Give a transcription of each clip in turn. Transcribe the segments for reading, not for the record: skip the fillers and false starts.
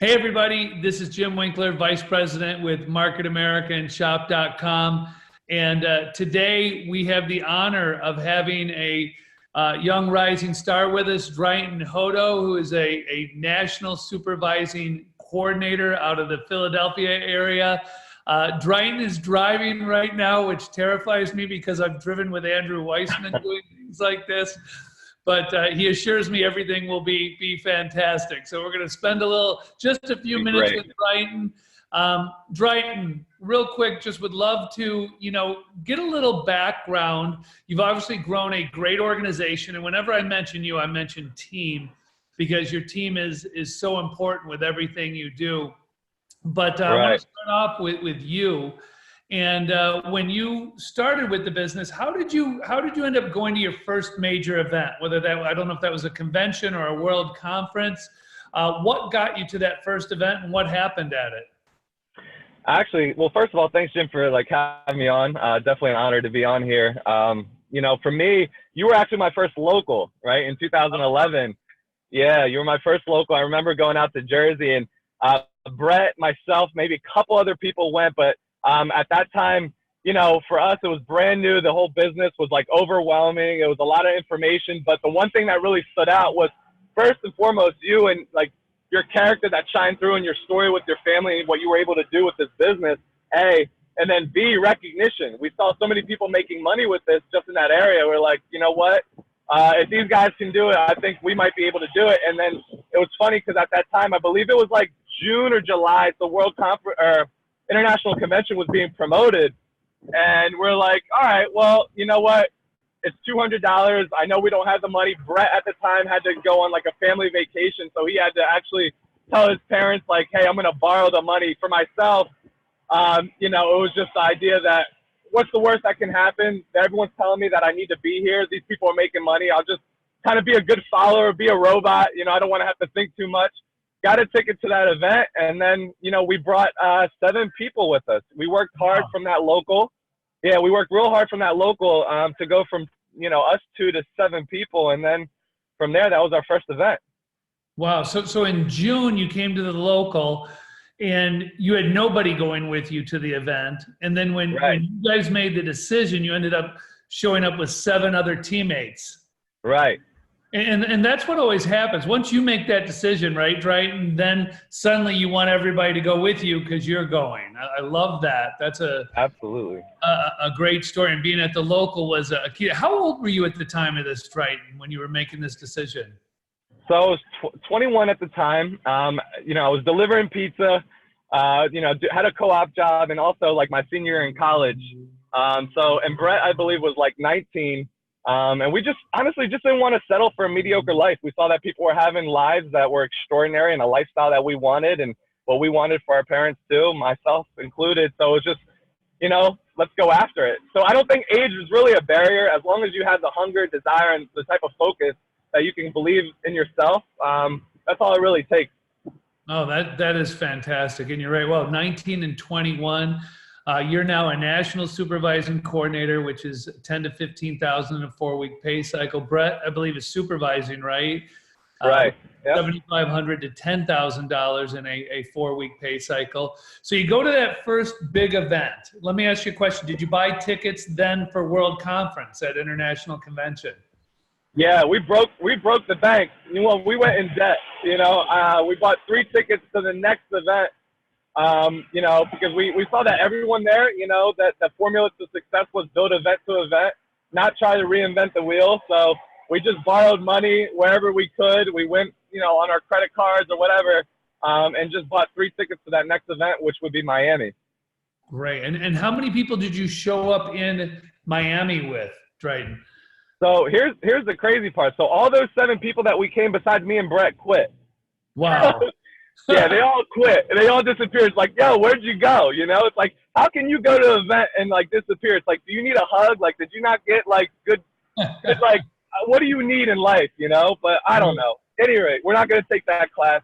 Hey everybody, this is Jim Winkler, Vice President with Market America and Shop.com. And today we have the honor of having a young rising star with us, Dritan Hodo, who is a national supervising coordinator out of the Philadelphia area. Dritan is driving right now, which terrifies me because I've driven with Andrew Weissman doing things like this. But he assures me everything will be fantastic. So we're going to spend just a few minutes with Dritan. Dritan, real quick, just would love to, get a little background. You've obviously grown a great organization, and whenever I mention you, I mention team because your team is so important with everything you do. But I want to start off with you. And when you started with the business, how did you end up going to your first major event? Whether that, I don't know if that was a convention or a world conference. What got you to that first event, and what happened at it? Actually, well, first of all, thanks, Jim, for having me on. Definitely an honor to be on here. For me, you were actually my first local, right? In 2011. Yeah, you were my first local. I remember going out to Jersey, and Brett, myself, maybe a couple other people went, but at that time, for us, it was brand new. The whole business was overwhelming. It was a lot of information. But the one thing that really stood out was, first and foremost, you and your character that shined through in your story with your family and what you were able to do with this business, A. And then B, recognition. We saw so many people making money with this just in that area. We're like, you know what? If these guys can do it, I think we might be able to do it. And then it was funny because at that time, I believe it was June or July, the World Conference or International Convention was being promoted, and we're like, all right, well, you know what? It's $200. I know we don't have the money. Brett at the time had to go on a family vacation, so he had to actually tell his parents hey, I'm going to borrow the money for myself. It was just the idea that what's the worst that can happen? Everyone's telling me that I need to be here. These people are making money. I'll just kind of be a good follower, be a robot. I don't want to have to think too much. Got a ticket to that event, and then, we brought 7 people with us. We worked hard from that local. Yeah, we worked real hard from that local to go from, us 2 to 7 people, and then from there, that was our first event. Wow. So in June, you came to the local, and you had nobody going with you to the event. And then when you guys made the decision, you ended up showing up with 7 other teammates. Right. And that's what always happens. Once you make that decision, right? And then suddenly you want everybody to go with you because you're going. I love that. That's absolutely a great story. And being at the local was a key. How old were you at the time of this, Dritan, when you were making this decision? So I was 21 at the time. I was delivering pizza. Had a co-op job, and also my senior year in college. And Brett, I believe, was 19. And we honestly didn't want to settle for a mediocre life. We saw that people were having lives that were extraordinary and a lifestyle that we wanted and what we wanted for our parents too, myself included. So it was just, let's go after it. So I don't think age is really a barrier as long as you have the hunger, desire, and the type of focus that you can believe in yourself. That's all it really takes. Oh, that is fantastic. And you're right. Well, 19 and 21. You're now a national supervising coordinator, which is $10,000 to $15,000 in a 4-week pay cycle. Brett, I believe, is supervising, right? Right. Yep. $7,500 to $10,000 in a 4-week pay cycle. So you go to that first big event. Let me ask you a question. Did you buy tickets then for World Conference at International Convention? Yeah, we broke the bank. We went in debt. We bought 3 tickets to the next event. Because we saw that everyone there, that the formula to success was build event to event, not try to reinvent the wheel. So we just borrowed money wherever we could. We went, on our credit cards or whatever, and just bought 3 tickets to that next event, which would be Miami. Great. And how many people did you show up in Miami with, Dritan? So here's the crazy part. So all those 7 people that we came besides me and Brett quit. Wow. Yeah, they all quit. They all disappeared. It's yo, where'd you go? It's how can you go to an event and disappear? It's do you need a hug? Did you not get good? It's what do you need in life? But I don't know. Anyway, we're not going to take that class.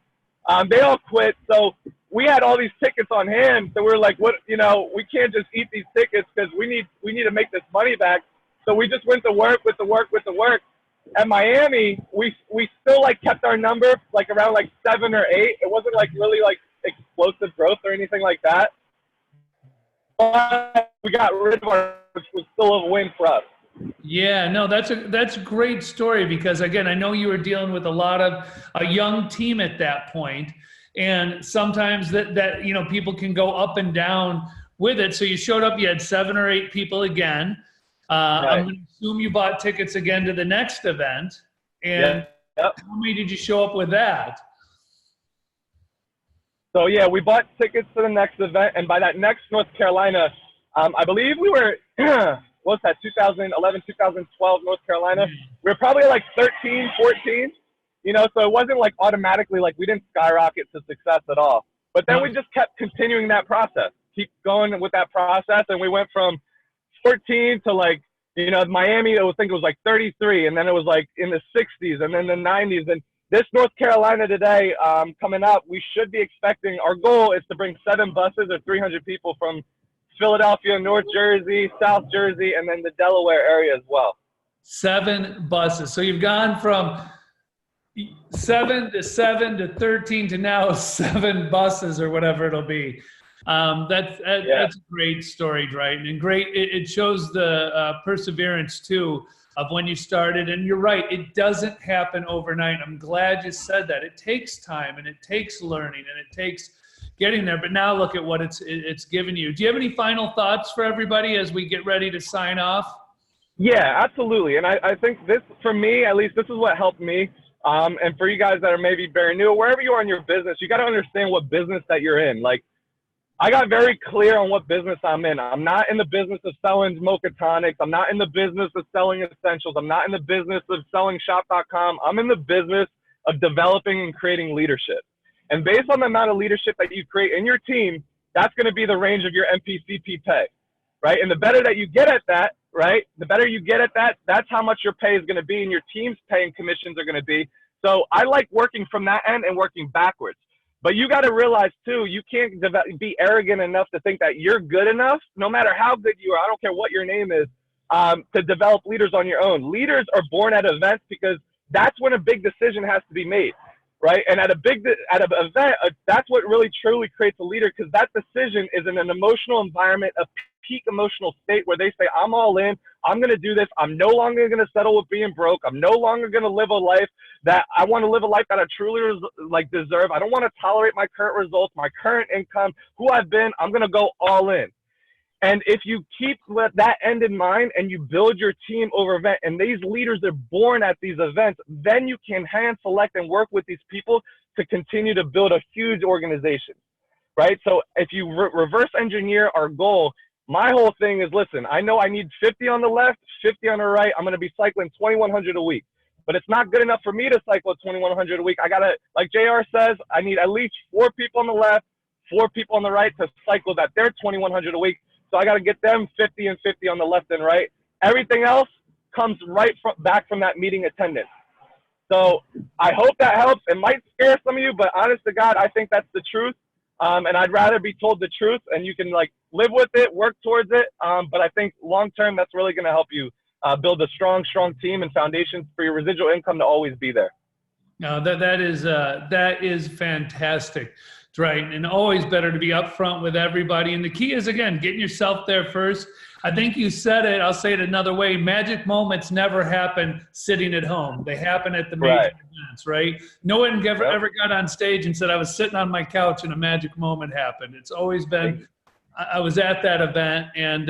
They all quit. So we had all these tickets on hand. So we're what? We can't just eat these tickets because we need to make this money back. So we just went to work with the work. at Miami, we still like kept our number like around like 7 or 8. It wasn't like really like explosive growth or anything like that. But we got rid of our, which was still a win for us. Yeah, no, that's a great story because again, I know you were dealing with a young team at that point, and sometimes that you know people can go up and down with it. So you showed up, you had 7 or 8 people again. Right. I'm going to assume you bought tickets again to the next event, and Yep. how many did you show up with that? So yeah, we bought tickets to the next event, and by that next North Carolina, I believe we were what's that, 2011, 2012 North Carolina. We were probably like 13, 14, you know, so it wasn't like automatically like we didn't skyrocket to success at all. But then we just kept continuing that process, keep going with that process, and we went from 14 to like, you know, Miami, I think it was like 33, and then it was like in the 60s, and then the 90s, and this North Carolina today, coming up, we should be expecting, our goal is to bring 7 buses or 300 people from Philadelphia, North Jersey, South Jersey, and then the Delaware area as well. 7 buses. So you've gone from 7 to 7 to 13 to now 7 buses or whatever it'll be. That's a great story, Dritan, and great. It shows the perseverance too of when you started. And you're right, it doesn't happen overnight. I'm glad you said that. It takes time and it takes learning and it takes getting there. But now look at what it's given you. Do you have any final thoughts for everybody as we get ready to sign off? Yeah, absolutely. And I think this, for me, at least, this is what helped me. And for you guys that are maybe very new, wherever you are in your business, you got to understand what business that you're in. Like, I got very clear on what business I'm in. I'm not in the business of selling mocha tonics. I'm not in the business of selling essentials. I'm not in the business of selling shop.com. I'm in the business of developing and creating leadership. And based on the amount of leadership that you create in your team, that's going to be the range of your MPCP pay, right? And the better that you get at that, right? The better you get at that, that's how much your pay is going to be and your team's pay and commissions are going to be. So I like working from that end and working backwards. But you got to realize, too, you can't be arrogant enough to think that you're good enough, no matter how good you are. I don't care what your name is, to develop leaders on your own. Leaders are born at events because that's when a big decision has to be made, right? And at an event, that's what really truly creates a leader, because that decision is in an emotional environment, a peak emotional state where they say, I'm all in. I'm going to do this. I'm no longer going to settle with being broke. I'm no longer going to live a life that I want to live a life that I truly like deserve. I don't want to tolerate my current results, my current income, who I've been. I'm going to go all in. And if you keep that end in mind and you build your team over event, and these leaders are born at these events, then you can hand select and work with these people to continue to build a huge organization, right? So if you reverse engineer our goal, my whole thing is, listen, I know I need 50 on the left, 50 on the right. I'm going to be cycling 2,100 a week. But it's not good enough for me to cycle 2,100 a week. I got to, like JR says, I need at least 4 people on the left, 4 people on the right to cycle that they're 2,100 a week. So I got to get them 50 and 50 on the left and right. Everything else comes back from that meeting attendance. So I hope that helps. It might scare some of you, but honest to God, I think that's the truth. And I'd rather be told the truth, and you can like live with it, work towards it. But I think long term, that's really going to help you build a strong team and foundation for your residual income to always be there. No, that is fantastic, right? And always better to be upfront with everybody. And the key is, again, getting yourself there first. I think you said it. I'll say it another way. Magic moments never happen sitting at home. They happen at the major events, right? No one ever got on stage and said, I was sitting on my couch and a magic moment happened. It's always been, I was at that event, and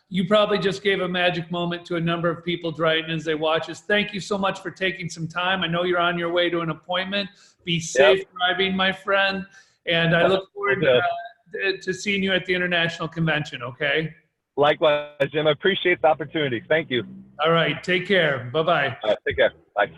you probably just gave a magic moment to a number of people, Dritan, as they watch us. Thank you so much for taking some time. I know you're on your way to an appointment. Be safe driving, my friend. And I look forward to seeing you at the International Convention, okay? Likewise, Jim. I appreciate the opportunity. Thank you. All right. Take care. Bye-bye. All right. Take care. Bye.